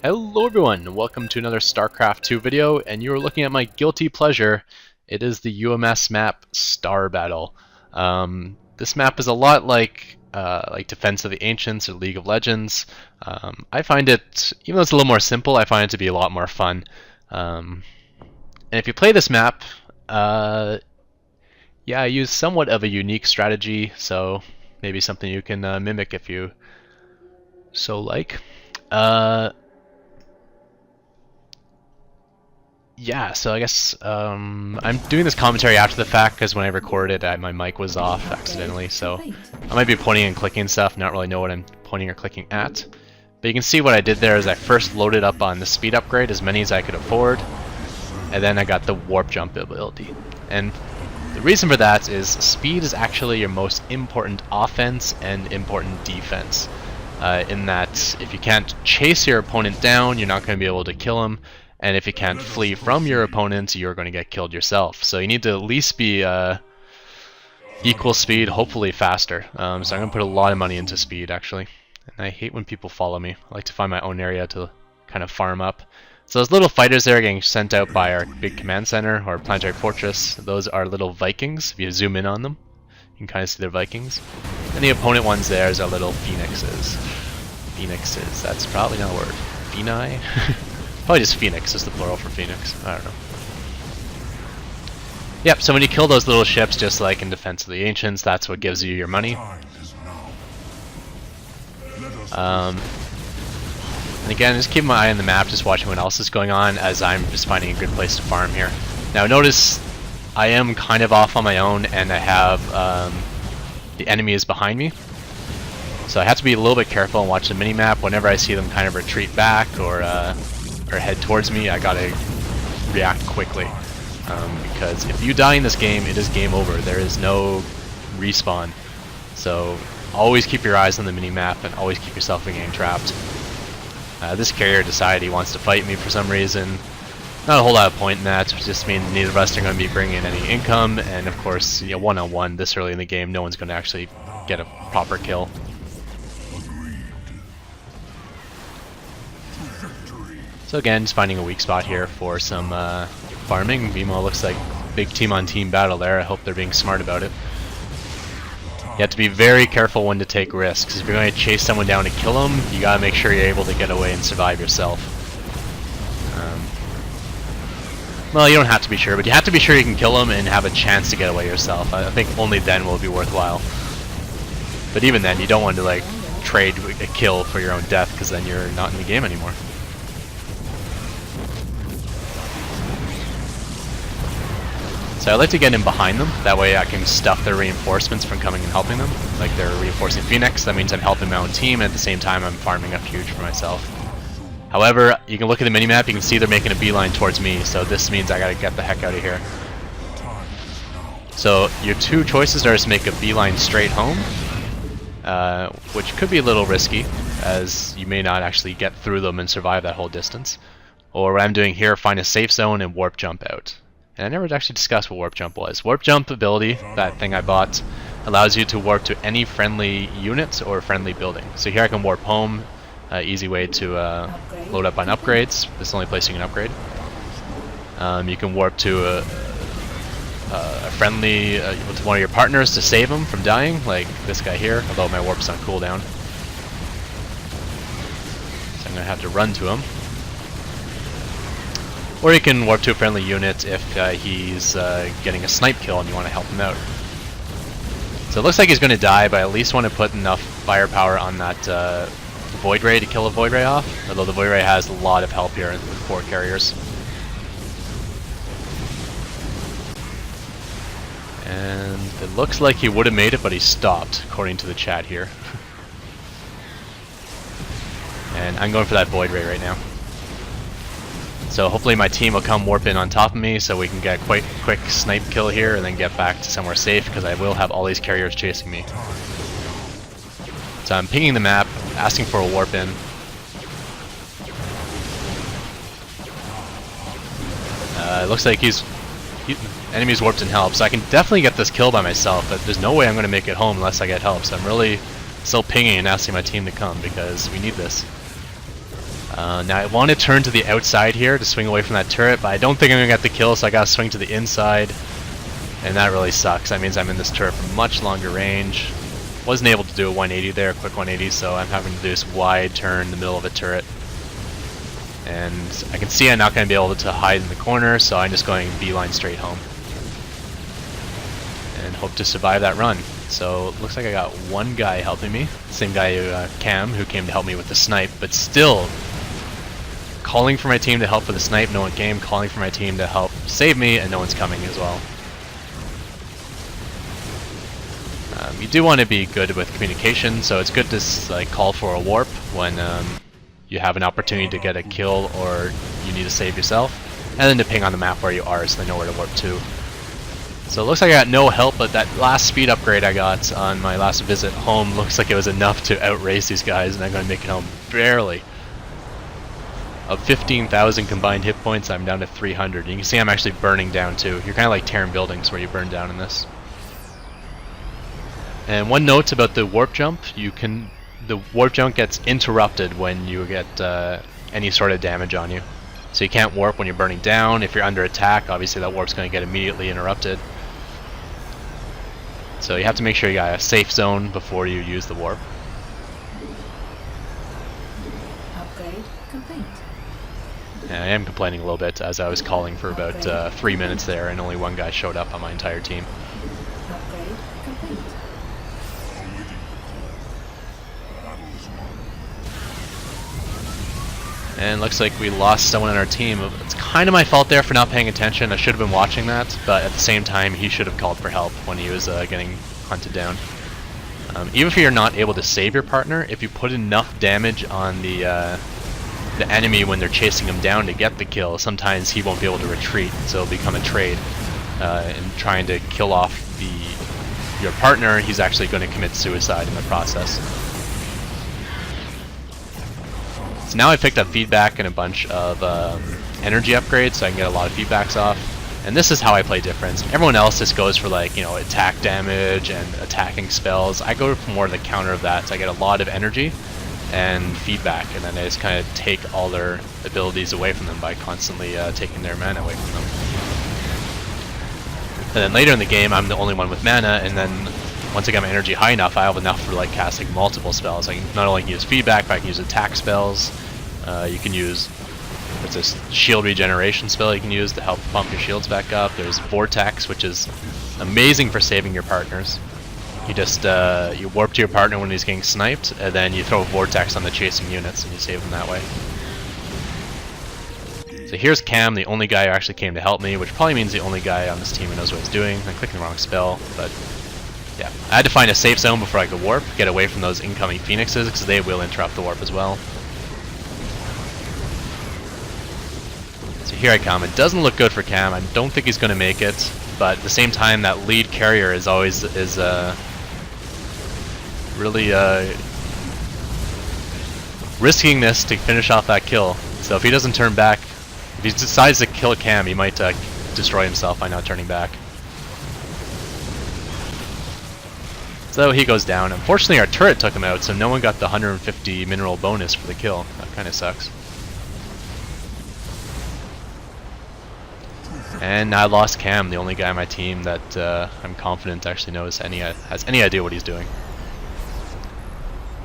Hello everyone, welcome to another Starcraft 2 video, and you are looking at my guilty pleasure. It is the UMS map Star Battle. This map is a lot like Defense of the Ancients or League of Legends. I find it, even though it's a little more simple, I find it to be a lot more fun. And if you play this map, yeah, I use somewhat of a unique strategy, so maybe something you can mimic if you so like. Yeah, so I guess I'm doing this commentary after the fact because when I recorded it, my mic was off accidentally, so I might be pointing and clicking stuff, not really know what I'm pointing or clicking at. But you can see what I did there is I first loaded up on the speed upgrade, as many as I could afford, and then I got the warp jump ability. And the reason for that is speed is actually your most important offense and important defense. In that if you can't chase your opponent down, you're not going to be able to kill him. And if you can't flee from your opponent, you're going to get killed yourself. So you need to at least be equal speed, hopefully faster. So I'm going to put a lot of money into speed, actually. And I hate when people follow me. I like to find my own area to kind of farm up. So those little fighters there are getting sent out by our big command center, or planetary fortress. Those are little Vikings. If you zoom in on them, you can kind of see they're Vikings. And the opponent ones there are little Phoenixes. Phoenixes, that's probably not a word. Phoeni? Probably just Phoenix is the plural for Phoenix. I don't know. Yep, so when you kill those little ships, just like in Defense of the Ancients, that's what gives you your money. And again, just keep my eye on the map, just watching what else is going on, as I'm just finding a good place to farm here. Now notice, I am kind of off on my own, and I have the enemy is behind me. So I have to be a little bit careful and watch the mini-map. Whenever I see them kind of retreat back or head towards me, I gotta react quickly. Because if you die in this game, it is game over. There is no respawn. So always keep your eyes on the mini-map and always keep yourself from getting trapped. This carrier decided he wants to fight me for some reason. Not a whole lot of point in that. It just means neither of us are going to be bringing in any income, and of course, you know, one-on-one this early in the game, no one's going to actually get a proper kill. So again, just finding a weak spot here for some farming. Vimo looks like big team-on-team battle there. I hope they're being smart about it. You have to be very careful when to take risks. If you're going to chase someone down to kill them, you gotta make sure you're able to get away and survive yourself. Well, you don't have to be sure, but you have to be sure you can kill them and have a chance to get away yourself. I think only then will it be worthwhile. But even then, you don't want to like trade a kill for your own death, because then you're not in the game anymore. So I like to get in behind them, that way I can stuff their reinforcements from coming and helping them. Like they're reinforcing Phoenix, that means I'm helping my own team, and at the same time I'm farming up huge for myself. However, you can look at the minimap, you can see they're making a beeline towards me, so this means I gotta get the heck out of here. So your two choices are to make a beeline straight home, which could be a little risky, as you may not actually get through them and survive that whole distance. Or what I'm doing here, find a safe zone and warp jump out. And I never actually discussed what warp jump was. Warp jump ability, that thing I bought, allows you to warp to any friendly unit or friendly building. So here I can warp home, easy way to load up on upgrades. This is the only place you can upgrade. You can warp to a friendly, to one of your partners to save them from dying, like this guy here, although my warp's on cooldown. So I'm going to have to run to him. Or you can warp to a friendly unit if he's getting a snipe kill and you want to help him out. So it looks like he's going to die, but I at least want to put enough firepower on that Void Ray to kill the Void Ray off, although the Void Ray has a lot of help here with 4 carriers. And it looks like he would have made it, but he stopped, according to the chat here. And I'm going for that Void Ray right now. So hopefully my team will come warp in on top of me so we can get a quick snipe kill here and then get back to somewhere safe, because I will have all these carriers chasing me. So I'm pinging the map, asking for a warp in. It looks like enemy's warped in help, so I can definitely get this kill by myself, but there's no way I'm going to make it home unless I get help. So I'm really still pinging and asking my team to come, because we need this. Now I want to turn to the outside here to swing away from that turret, but I don't think I'm going to get the kill, so I got to swing to the inside. And that really sucks. That means I'm in this turret for much longer range. Wasn't able to do a 180 there, a quick 180, so I'm having to do this wide turn in the middle of a turret. And I can see I'm not going to be able to hide in the corner, so I'm just going beeline straight home. And hope to survive that run. So it looks like I got one guy helping me. Same guy, Cam, who came to help me with the snipe, but still calling for my team to help with the snipe, no one came, calling for my team to help save me, and no one's coming as well. You do want to be good with communication, so it's good to like call for a warp when you have an opportunity to get a kill or you need to save yourself, and then to ping on the map where you are so they know where to warp to. So it looks like I got no help, but that last speed upgrade I got on my last visit home looks like it was enough to outrace these guys, and I'm going to make it home barely. Of 15,000 combined hit points, I'm down to 300. And you can see I'm actually burning down too. You're kind of like tearing buildings where you burn down in this. And one note about the warp jump, the warp jump gets interrupted when you get any sort of damage on you. So you can't warp when you're burning down. If you're under attack, obviously that warp's going to get immediately interrupted. So you have to make sure you got a safe zone before you use the warp. Upgrade complete. And I am complaining a little bit as I was calling for about 3 minutes there and only one guy showed up on my entire team. Upgrade complete. And looks like we lost someone on our team. It's kind of my fault there for not paying attention. I should have been watching that, but at the same time he should have called for help when he was getting hunted down. Even if you're not able to save your partner, if you put enough damage on the enemy when they're chasing him down to get the kill, sometimes he won't be able to retreat, so it'll become a trade. In trying to kill off your partner, he's actually going to commit suicide in the process. So now I picked up feedback and a bunch of energy upgrades, so I can get a lot of feedbacks off. And this is how I play difference. Everyone else just goes for like, you know, attack damage and attacking spells. I go for more of the counter of that, so I get a lot of energy and feedback, and then I just kind of take all their abilities away from them by constantly taking their mana away from them. And then later in the game, I'm the only one with mana, and then once I get my energy high enough, I have enough for like casting multiple spells. I can not only use feedback, but I can use attack spells. You can use, there's this shield regeneration spell you can use to help pump your shields back up. There's Vortex, which is amazing for saving your partners. You just you warp to your partner when he's getting sniped, and then you throw a Vortex on the chasing units, and you save them that way. So here's Cam, the only guy who actually came to help me, which probably means the only guy on this team who knows what he's doing. I clicked the wrong spell, but yeah. I had to find a safe zone before I could warp, get away from those incoming phoenixes, because they will interrupt the warp as well. So here I come. It doesn't look good for Cam. I don't think he's going to make it, but at the same time, that lead carrier is always really risking this to finish off that kill. So if he doesn't turn back, if he decides to kill Cam, he might destroy himself by not turning back. So he goes down. Unfortunately, our turret took him out, so no one got the 150 mineral bonus for the kill. That kind of sucks. And I lost Cam, the only guy on my team that I'm confident actually has any idea what he's doing.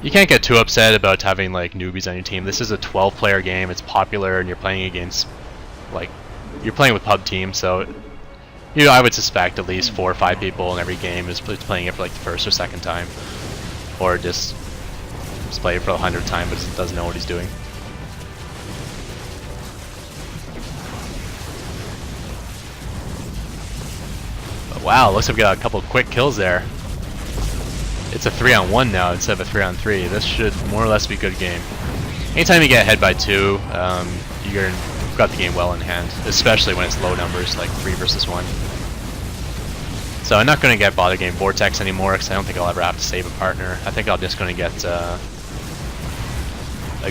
You can't get too upset about having like newbies on your team. This is a 12-player game. It's popular, and you're playing against, like, you're playing with pub teams, so you know, I would suspect at least 4 or 5 people in every game is playing it for like the first or second time, or just play it for the 100th time but doesn't know what he's doing. But wow, looks like we got a couple of quick kills there. It's a 3-on-1 now instead of a 3-on-3. This should more or less be a good game. Anytime you get ahead by 2, you've got the game well in hand, especially when it's low numbers, like 3 versus 1. So I'm not going to bother getting Vortex anymore, because I don't think I'll ever have to save a partner. I think I'm just going to get a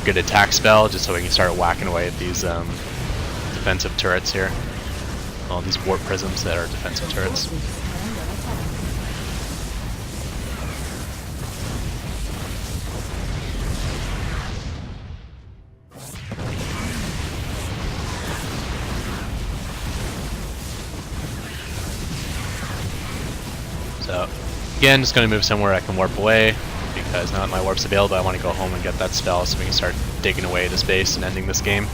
good attack spell, just so we can start whacking away at these defensive turrets here. All these warp prisms that are defensive turrets. So again, just going to move somewhere I can warp away, because now that my warp's available, I want to go home and get that spell so we can start digging away at his base and ending this game.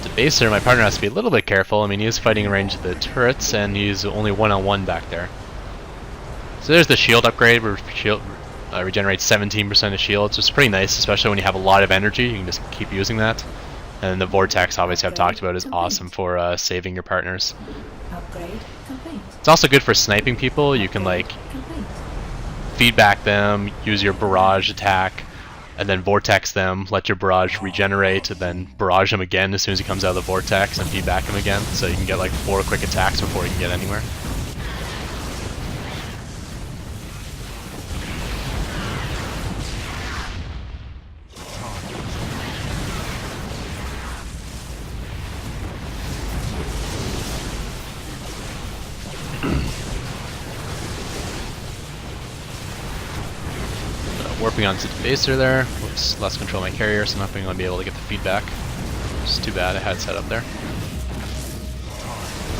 Debaser, my partner has to be a little bit careful. I mean, he is fighting in range of the turrets, and he's only one-on-one back there. So there's the shield upgrade, where shield regenerates 17% of shields, which is pretty nice, especially when you have a lot of energy. You can just keep using that. And the vortex, obviously, I've talked about, is awesome for saving your partners. Upgrade complete. It's also good for sniping people. You can like Complete. feedback them, use your barrage attack, and then vortex them, let your barrage regenerate, and then barrage him again as soon as he comes out of the vortex, and feedback him again. So you can get like 4 quick attacks before you can get anywhere. Warping onto the baser there. Whoops, lost control of my carrier, so I'm not going to be able to get the feedback. It's too bad, I had it set up there.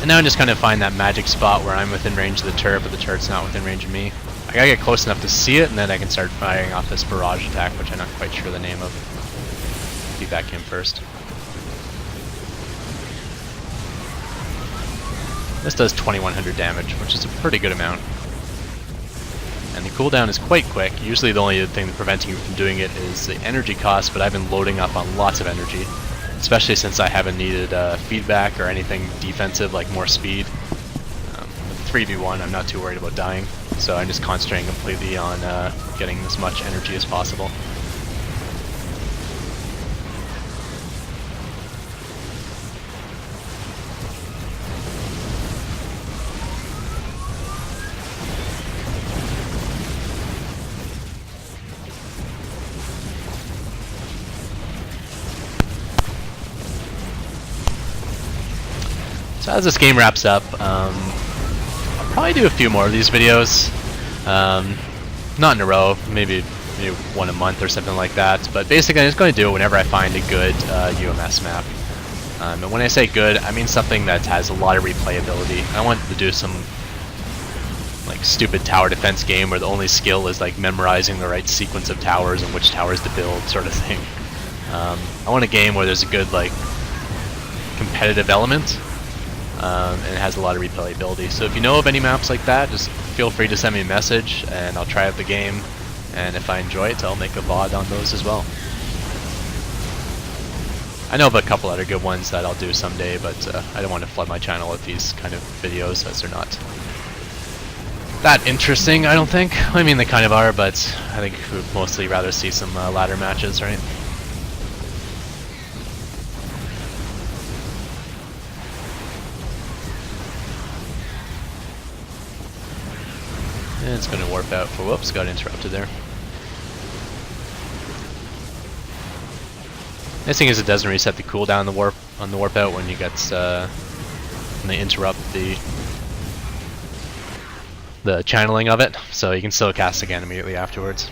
And now I just kind of find that magic spot where I'm within range of the turret, but the turret's not within range of me. I gotta get close enough to see it, and then I can start firing off this barrage attack, which I'm not quite sure the name of. Feedback him first. This does 2100 damage, which is a pretty good amount. And the cooldown is quite quick. Usually the only thing preventing you from doing it is the energy cost, but I've been loading up on lots of energy, especially since I haven't needed feedback or anything defensive like more speed. 3v1, I'm not too worried about dying, so I'm just concentrating completely on getting as much energy as possible. So as this game wraps up, I'll probably do a few more of these videos. Not in a row, maybe one a month or something like that. But basically I'm just going to do it whenever I find a good UMS map. And when I say good, I mean something that has a lot of replayability. I want to do some like stupid tower defense game where the only skill is like memorizing the right sequence of towers and which towers to build, sort of thing. I want a game where there's a good like competitive element. And it has a lot of replayability. So if you know of any maps like that, just feel free to send me a message and I'll try out the game, and if I enjoy it, I'll make a VOD on those as well. I know of a couple other good ones that I'll do someday, but I don't want to flood my channel with these kind of videos as they're not that interesting, I don't think. I mean, they kind of are, but I think we'd mostly rather see some ladder matches, right? And it's going to warp out for, whoops, got interrupted there. Nice thing is it doesn't reset the cooldown on the warp out when you get when they interrupt the channeling of it, so you can still cast again immediately afterwards.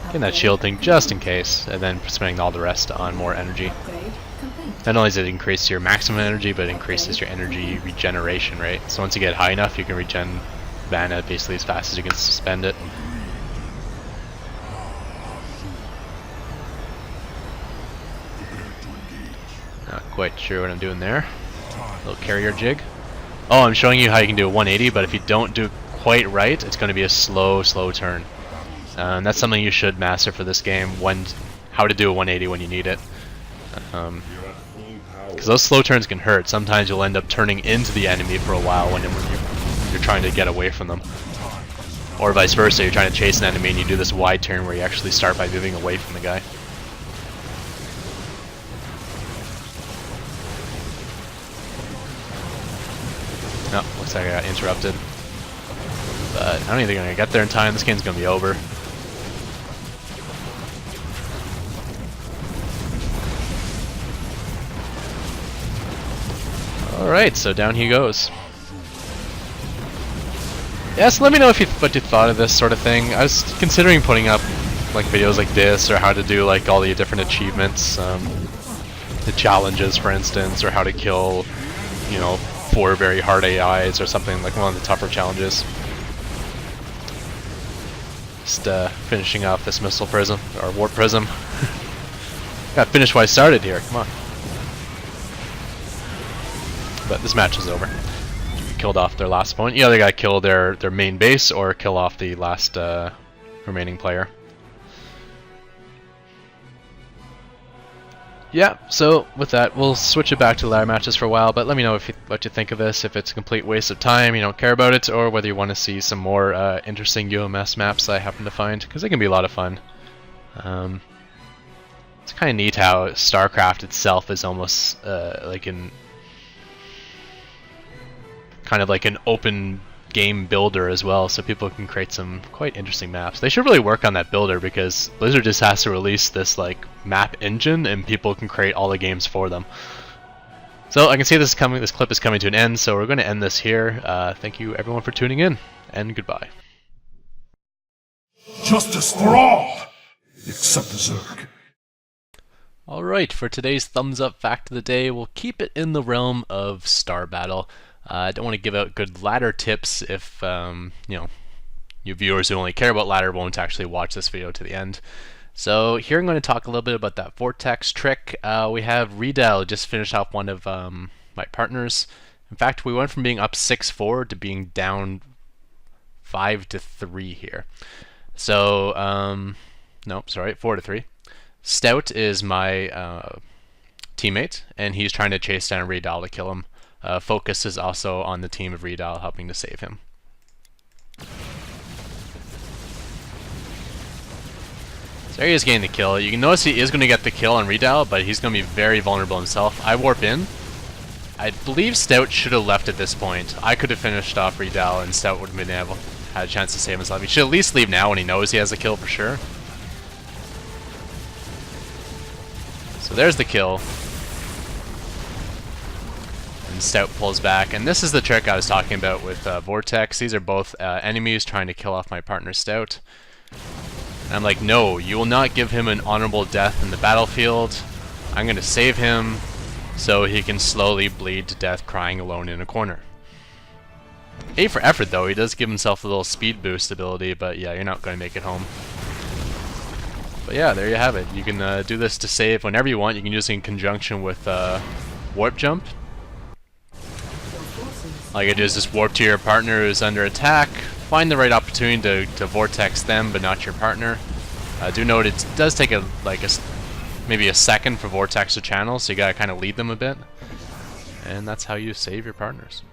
Getting that shield thing just in case, and then spending all the rest on more energy. Not only does it increase your maximum energy, but it increases your energy regeneration rate. So once you get high enough, you can regen mana basically as fast as you can spend it. Not quite sure what I'm doing there. Little carrier jig. Oh, I'm showing you how you can do a 180, but if you don't do it quite right, it's going to be a slow turn. That's something you should master for this game, how to do a 180 when you need it. Because those slow turns can hurt. Sometimes you'll end up turning into the enemy for a while when you're trying to get away from them. Or vice versa, you're trying to chase an enemy and you do this wide turn where you actually start by moving away from the guy. No, looks like I got interrupted. But I don't even think I'm going to get there in time. This game's going to be over. Alright, so down he goes. Yeah, so let me know if what you thought of this sort of thing. I was considering putting up like videos like this, or how to do like all the different achievements, the challenges, for instance, or how to kill, you know, 4 very hard AIs or something, like one of the tougher challenges. Just finishing off this missile prism, or warp prism. Gotta finish what I started here, come on. But this match is over. Killed off their last opponent. You either gotta kill their main base or kill off the last remaining player. Yeah, so with that, we'll switch it back to ladder matches for a while, but let me know what you think of this, if it's a complete waste of time, you don't care about it, or whether you want to see some more interesting UMS maps I happen to find, because they can be a lot of fun. It's kind of neat how Starcraft itself is almost like an open game builder as well, so people can create some quite interesting maps. They should really work on that builder, because Blizzard just has to release this like map engine and people can create all the games for them. So I can see this clip is coming to an end, so we're going to end this here. Thank you everyone for tuning in, and goodbye. Justice for all, except the Zerg. Alright, for today's thumbs up fact of the day, we'll keep it in the realm of Star Battle. I don't want to give out good ladder tips if you know, you viewers who only care about ladder won't actually watch this video to the end. So here I'm going to talk a little bit about that vortex trick. We have Redal just finished off one of my partners. In fact, we went from being up 6-4 to being down 5-3 here. So no, sorry, 4-3. Stout is my teammate, and he's trying to chase down Redal to kill him. Focus is also on the team of Redal, helping to save him. So there he is getting the kill. You can notice he is going to get the kill on Redal, but he's going to be very vulnerable himself. I warp in. I believe Stout should have left at this point. I could have finished off Redal, and Stout would have been able had a chance to save himself. He should at least leave now when he knows he has a kill for sure. So there's the kill. And Stout pulls back, and this is the trick I was talking about with Vortex. These are both enemies trying to kill off my partner Stout. And I'm like, no, you will not give him an honorable death in the battlefield. I'm going to save him so he can slowly bleed to death crying alone in a corner. A for effort though, he does give himself a little speed boost ability, but yeah, you're not going to make it home. But yeah, there you have it. You can do this to save whenever you want. You can use it in conjunction with warp jump. All you gotta do is just warp to your partner who's under attack, find the right opportunity to vortex them, but not your partner. Do note it does take maybe a second for vortex to channel, so you gotta kind of lead them a bit. And that's how you save your partners.